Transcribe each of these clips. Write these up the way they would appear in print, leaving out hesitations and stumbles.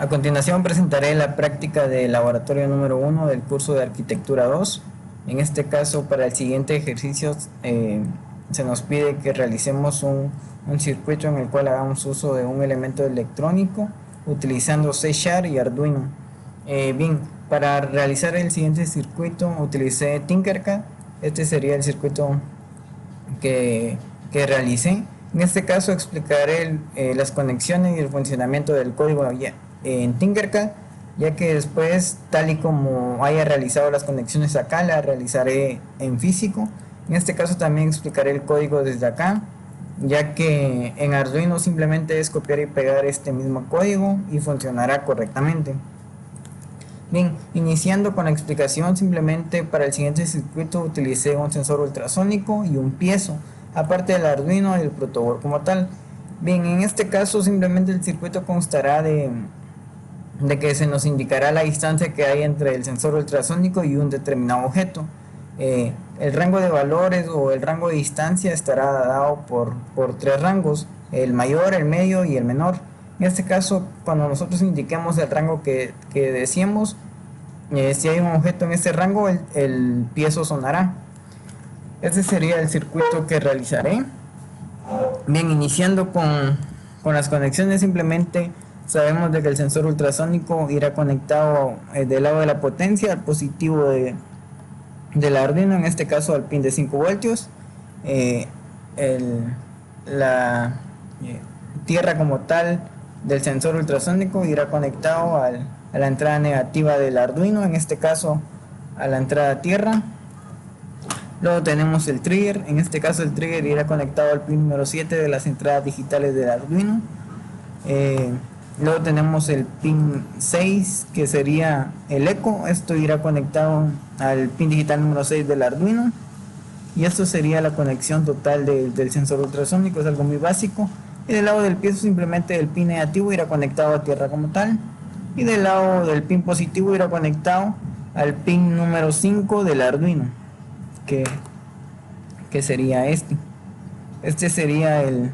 A continuación presentaré la práctica de laboratorio número 1 del curso de Arquitectura 2. En este caso, para el siguiente ejercicio se nos pide que realicemos un circuito en el cual hagamos uso de un elemento electrónico utilizando C# y Arduino. Bien, para realizar el siguiente circuito utilicé Tinkercad. Este sería el circuito que realicé. En este caso explicaré las conexiones y el funcionamiento del código en Tinkercad, ya que después, tal y como haya realizado las conexiones acá, las realizaré en físico. En este caso también explicaré el código desde acá, ya que en Arduino simplemente es copiar y pegar este mismo código y funcionará correctamente. Bien, iniciando con la explicación, simplemente para el siguiente circuito utilicé un sensor ultrasónico y un piezo, aparte del Arduino y el protoboard como tal. Bien, en este caso simplemente el circuito constará de que se nos indicará la distancia que hay entre el sensor ultrasónico y un determinado objeto. El rango de valores o el rango de distancia estará dado por tres rangos: el mayor, el medio y el menor. En este caso, cuando nosotros indiquemos el rango que deseemos, si hay un objeto en ese rango, el piezo sonará. Este sería el circuito que realizaré. Bien, iniciando con las conexiones, simplemente sabemos de que el sensor ultrasónico irá conectado del lado de la potencia al positivo del Arduino, en este caso al pin de 5 voltios. La tierra como tal del sensor ultrasónico irá conectado a la entrada negativa del Arduino, en este caso a la entrada tierra. Luego tenemos el trigger. En este caso el trigger irá conectado al pin número 7 de las entradas digitales del Arduino. Luego tenemos el pin 6, que sería el eco. Esto irá conectado al pin digital número 6 del Arduino. Y esto sería la conexión total del sensor ultrasónico. Es algo muy básico. Y del lado del piezo, simplemente el pin negativo irá conectado a tierra como tal. Y del lado del pin positivo irá conectado al pin número 5 del Arduino, que sería este. Este sería el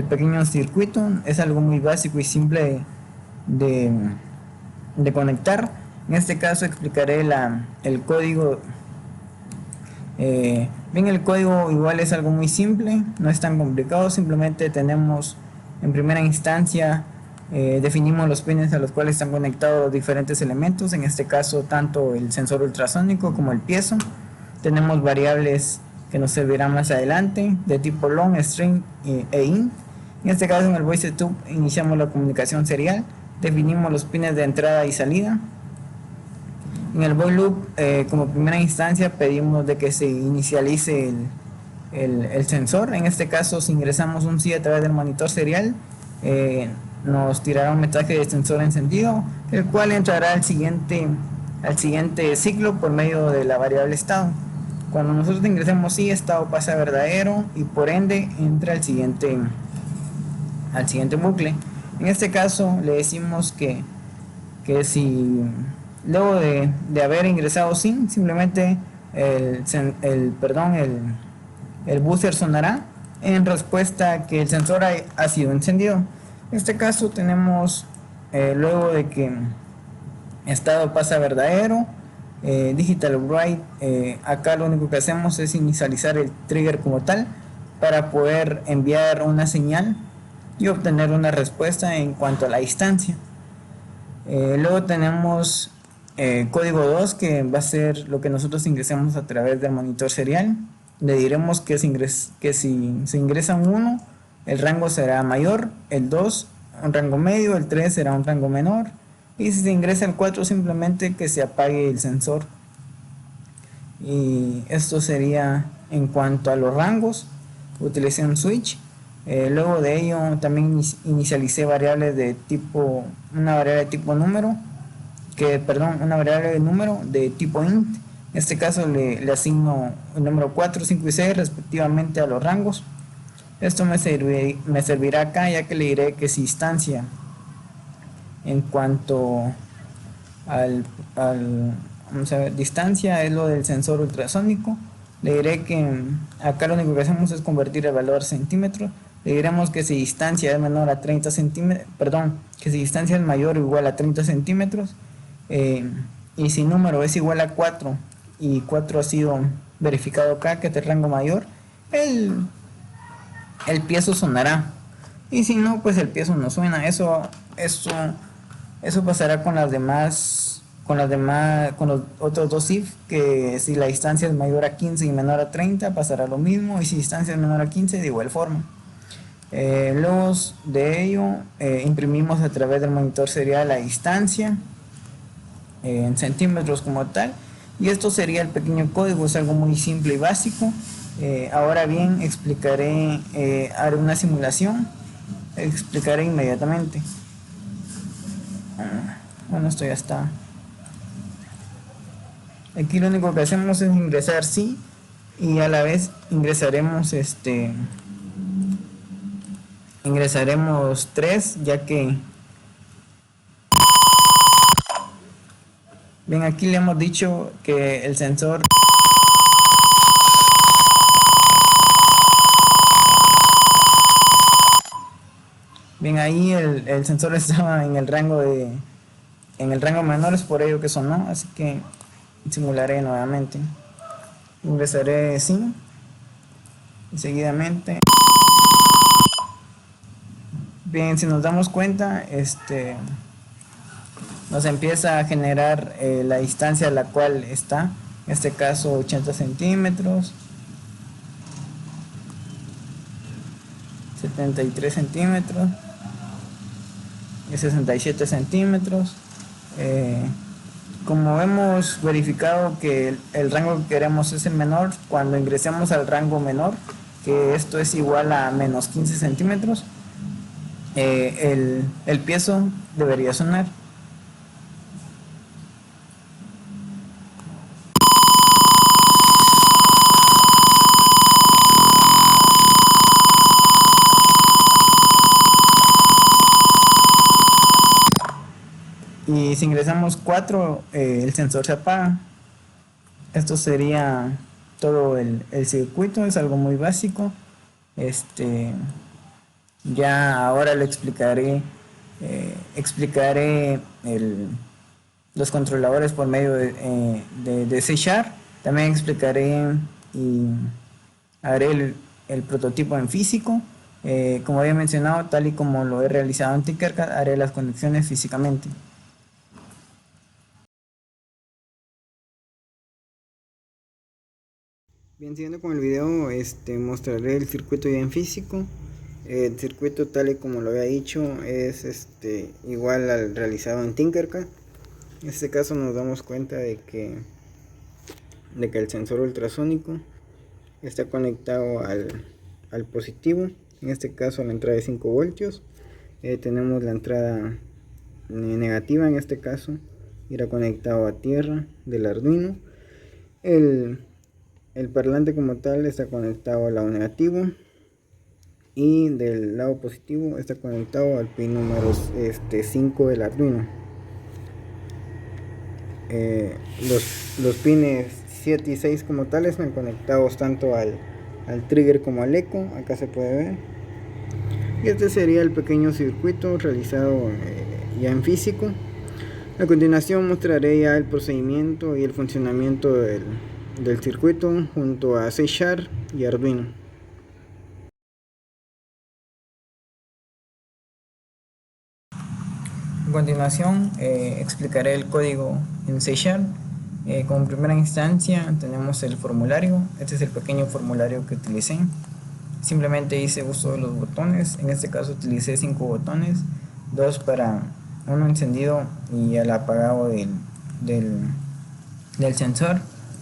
pequeño circuito. Es algo muy básico y simple de conectar. En este caso explicaré el código. Bien, el código igual es algo muy simple, no es tan complicado. Simplemente tenemos, en primera instancia, definimos los pines a los cuales están conectados los diferentes elementos, en este caso tanto el sensor ultrasónico como el piezo. Tenemos variables que nos servirán más adelante de tipo long, string e int. En este caso, en el void setup iniciamos la comunicación serial, definimos los pines de entrada y salida. En el void loop, como primera instancia, pedimos de que se inicialice el sensor. En este caso, si ingresamos un sí a través del monitor serial, nos tirará un mensaje de sensor encendido, el cual entrará al siguiente ciclo por medio de la variable estado. Cuando nosotros ingresemos sí, estado pasa a verdadero y por ende entra al siguiente bucle. En este caso le decimos que si luego de haber ingresado sin, simplemente el buzzer sonará en respuesta a que el sensor ha sido encendido. En este caso tenemos, luego de que estado pasa a verdadero, digital write, acá lo único que hacemos es inicializar el trigger como tal para poder enviar una señal y obtener una respuesta en cuanto a la distancia. Luego tenemos código 2, que va a ser lo que nosotros ingresemos a través del monitor serial. Le diremos que si se ingresa un 1, el rango será mayor, el 2 un rango medio, el 3 será un rango menor, y si se ingresa el 4 simplemente que se apague el sensor. Y esto sería en cuanto a los rangos. Utilicé un switch. Luego de ello también inicialicé variables de tipo, una variable de tipo número, una variable de número de tipo int. En este caso le asigno el número 4, 5 y 6 respectivamente a los rangos. Esto me servirá acá, ya que le diré que si instancia en cuanto vamos a ver, distancia es lo del sensor ultrasónico. Le diré que acá lo único que hacemos es convertir el valor a centímetros. le diremos que si distancia es menor a 30 centímetros, perdón, que si distancia es mayor o igual a 30 centímetros, y si número es igual a 4 y 4 ha sido verificado acá, que es de rango mayor, el, el piezo sonará. Y si no, pues el piezo no suena. Eso pasará con con los otros dos if, que si la distancia es mayor a 15 y menor a 30 pasará lo mismo, y si distancia es menor a 15 de igual forma. Luego de ello, imprimimos a través del monitor serial la distancia en centímetros como tal, y esto sería el pequeño código. Es algo muy simple y básico. Ahora bien, haré una simulación, explicaré inmediatamente. Bueno, esto ya está. Aquí lo único que hacemos es ingresar sí, y a la vez ingresaremos 3, ya que bien, aquí le hemos dicho que el sensor bien, ahí el sensor estaba en el rango menor, es por ello que sonó, así que simularé nuevamente. Ingresaré sí y seguidamente. Bien, si nos damos cuenta, nos empieza a generar la distancia a la cual está, en este caso 80 centímetros, 73 centímetros y 67 centímetros. Como hemos verificado que el rango que queremos es el menor, cuando ingresemos al rango menor, que esto es igual a menos 15 centímetros, el piezo debería sonar. Y si ingresamos 4, el sensor se apaga. Esto sería todo el circuito. Es algo muy básico. Ya ahora le explicaré los controladores por medio de C#. También explicaré y haré el prototipo en físico. Como había mencionado, tal y como lo he realizado en Tinkercad, haré las conexiones físicamente. Bien, siguiendo con el video, mostraré el circuito ya en físico. El circuito, tal y como lo había dicho, es igual al realizado en Tinkercad. En este caso nos damos cuenta de que el sensor ultrasónico está conectado al positivo, en este caso a la entrada de 5 voltios. Tenemos la entrada negativa, en este caso irá conectado a tierra del Arduino. El parlante como tal está conectado al lado negativo, y del lado positivo está conectado al pin número 5 del Arduino. Los pines 7 y 6 como tal están conectados tanto al trigger como al eco, acá se puede ver. Y este sería el pequeño circuito realizado ya en físico. A continuación mostraré ya el procedimiento y el funcionamiento del circuito junto a C# y Arduino. A continuación explicaré el código en C#. Como primera instancia tenemos el formulario. Este es el pequeño formulario que utilicé. Simplemente hice uso de los botones. En este caso utilicé 5 botones, 2 para uno encendido y el apagado del sensor.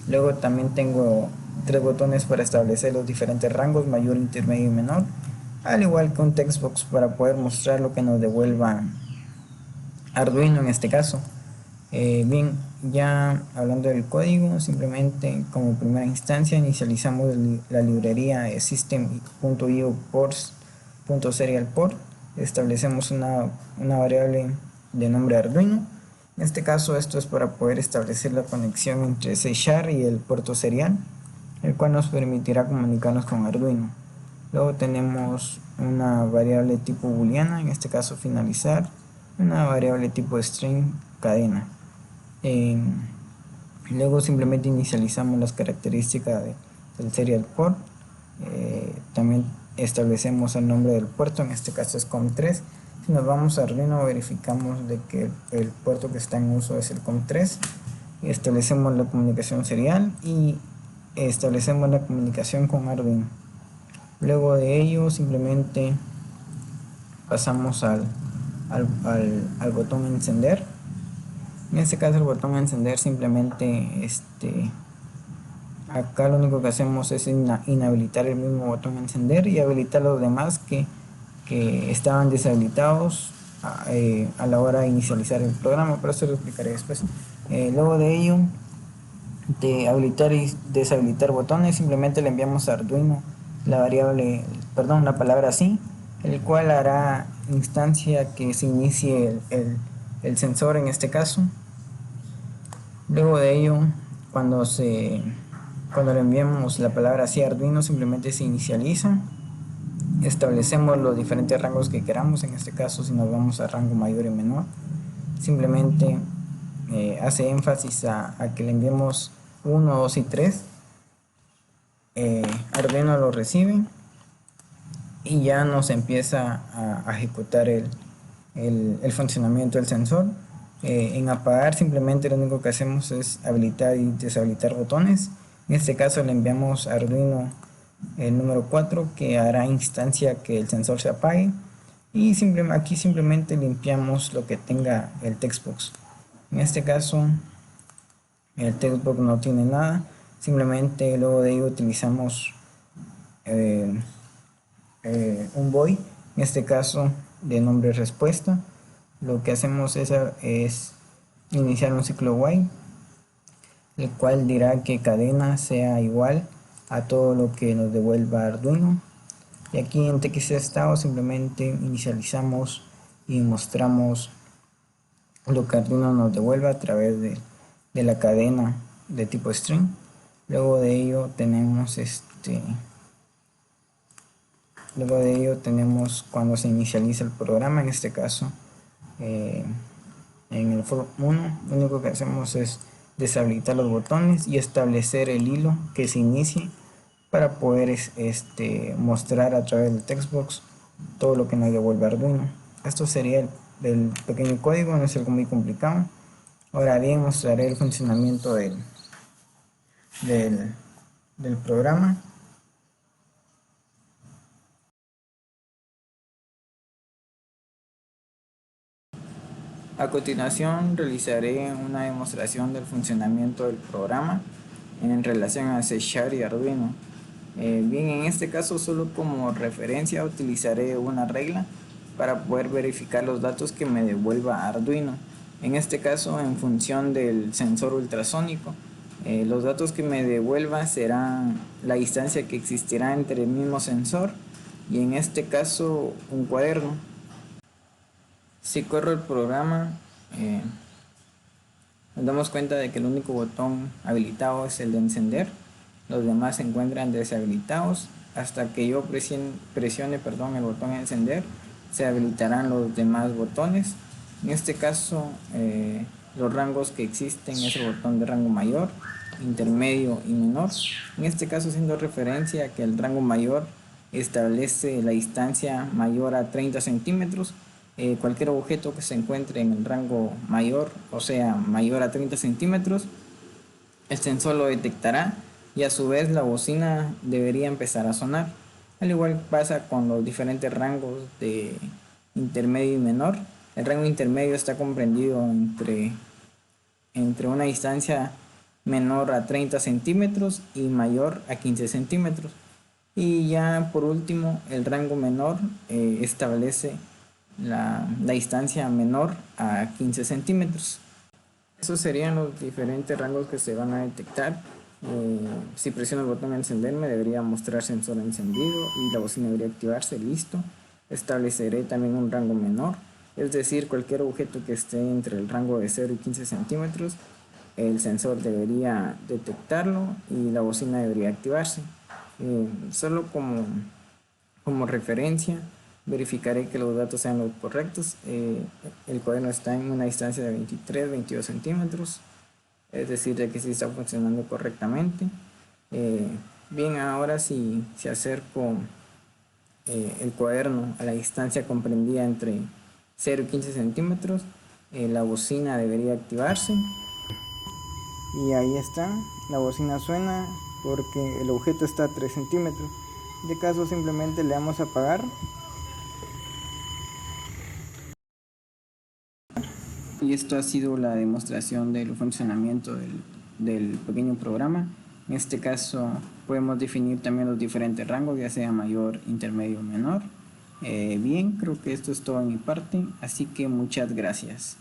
Luego también tengo 3 botones para establecer los diferentes rangos, mayor, intermedio y menor, al igual que un textbox para poder mostrar lo que nos devuelva Arduino en este caso. Bien, ya hablando del código, simplemente como primera instancia inicializamos la librería system.io ports.serialport. Establecemos una variable de nombre Arduino. En este caso esto es para poder establecer la conexión entre C# y el puerto serial, el cual nos permitirá comunicarnos con Arduino. Luego tenemos una variable tipo booleana, en este caso finalizar, una variable tipo string cadena. Luego simplemente inicializamos las características del serial port. También establecemos el nombre del puerto, en este caso es COM3. Si nos vamos a Arduino, verificamos de que el puerto que está en uso es el COM3. Establecemos la comunicación serial y establecemos la comunicación con Arduino. Luego de ello simplemente pasamos al botón encender. En este caso el botón encender simplemente acá lo único que hacemos es inhabilitar el mismo botón encender y habilitar los demás que estaban deshabilitados a la hora de inicializar el programa, pero eso lo explicaré después. Luego de ello, de habilitar y deshabilitar botones, simplemente le enviamos a Arduino la palabra sí, el cual hará instancia que se inicie el sensor en este caso. Luego de ello, cuando le enviemos la palabra sí a Arduino, simplemente se inicializa. Establecemos los diferentes rangos que queramos. En este caso, si nos vamos a rango mayor y menor, simplemente hace énfasis a que le enviemos 1, 2 y 3. Arduino lo recibe y ya nos empieza a ejecutar el funcionamiento del sensor. En apagar simplemente lo único que hacemos es habilitar y deshabilitar botones. En este caso le enviamos a Arduino el número 4 que hará instancia que el sensor se apague, y aquí simplemente limpiamos lo que tenga el textbox. En este caso el textbox no tiene nada, simplemente luego de ello utilizamos un void, en este caso de nombre respuesta. Lo que hacemos es iniciar un ciclo while, el cual dirá que cadena sea igual a todo lo que nos devuelva Arduino. Y aquí en txtestado simplemente inicializamos y mostramos lo que Arduino nos devuelva a través de la cadena de tipo string. Luego de ello tenemos cuando se inicializa el programa, en este caso en el for 1, lo único que hacemos es deshabilitar los botones y establecer el hilo que se inicie para poder mostrar a través del textbox todo lo que nos devuelve Arduino. Esto sería el pequeño código, no es algo muy complicado. Ahora bien, mostraré el funcionamiento del programa. A continuación realizaré una demostración del funcionamiento del programa en relación a C# y Arduino. Bien, en este caso solo como referencia utilizaré una regla para poder verificar los datos que me devuelva Arduino. En este caso, en función del sensor ultrasónico, los datos que me devuelva serán la distancia que existirá entre el mismo sensor y en este caso un cuaderno. Si corro el programa, nos damos cuenta de que el único botón habilitado es el de encender. Los demás se encuentran deshabilitados. Hasta que yo presione el botón encender, se habilitarán los demás botones. En este caso, los rangos que existen es el botón de rango mayor, intermedio y menor. En este caso, haciendo referencia a que el rango mayor establece la distancia mayor a 30 centímetros. Cualquier objeto que se encuentre en el rango mayor, o sea, mayor a 30 centímetros, el sensor lo detectará y a su vez la bocina debería empezar a sonar. Al igual pasa con los diferentes rangos de intermedio y menor. El rango intermedio está comprendido entre una distancia menor a 30 centímetros y mayor a 15 centímetros. Y ya por último, el rango menor establece la distancia menor a 15 centímetros. Esos serían los diferentes rangos que se van a detectar. Si presiono el botón encender, me debería mostrar sensor encendido y la bocina debería activarse. Listo. Estableceré también un rango menor, es decir, cualquier objeto que esté entre el rango de 0 y 15 centímetros, el sensor debería detectarlo y la bocina debería activarse. Solo como como referencia, verificaré que los datos sean los correctos. El cuaderno está en una distancia de 22 centímetros, es decir, de que sí está funcionando correctamente. Bien, ahora si acerco el cuaderno a la distancia comprendida entre 0 y 15 centímetros, la bocina debería activarse. Y ahí está, la bocina suena porque el objeto está a 3 centímetros. En este caso simplemente le damos a apagar. Y esto ha sido la demostración del funcionamiento del pequeño programa. En este caso podemos definir también los diferentes rangos, ya sea mayor, intermedio o menor. Bien, creo que esto es todo de mi parte, así que muchas gracias.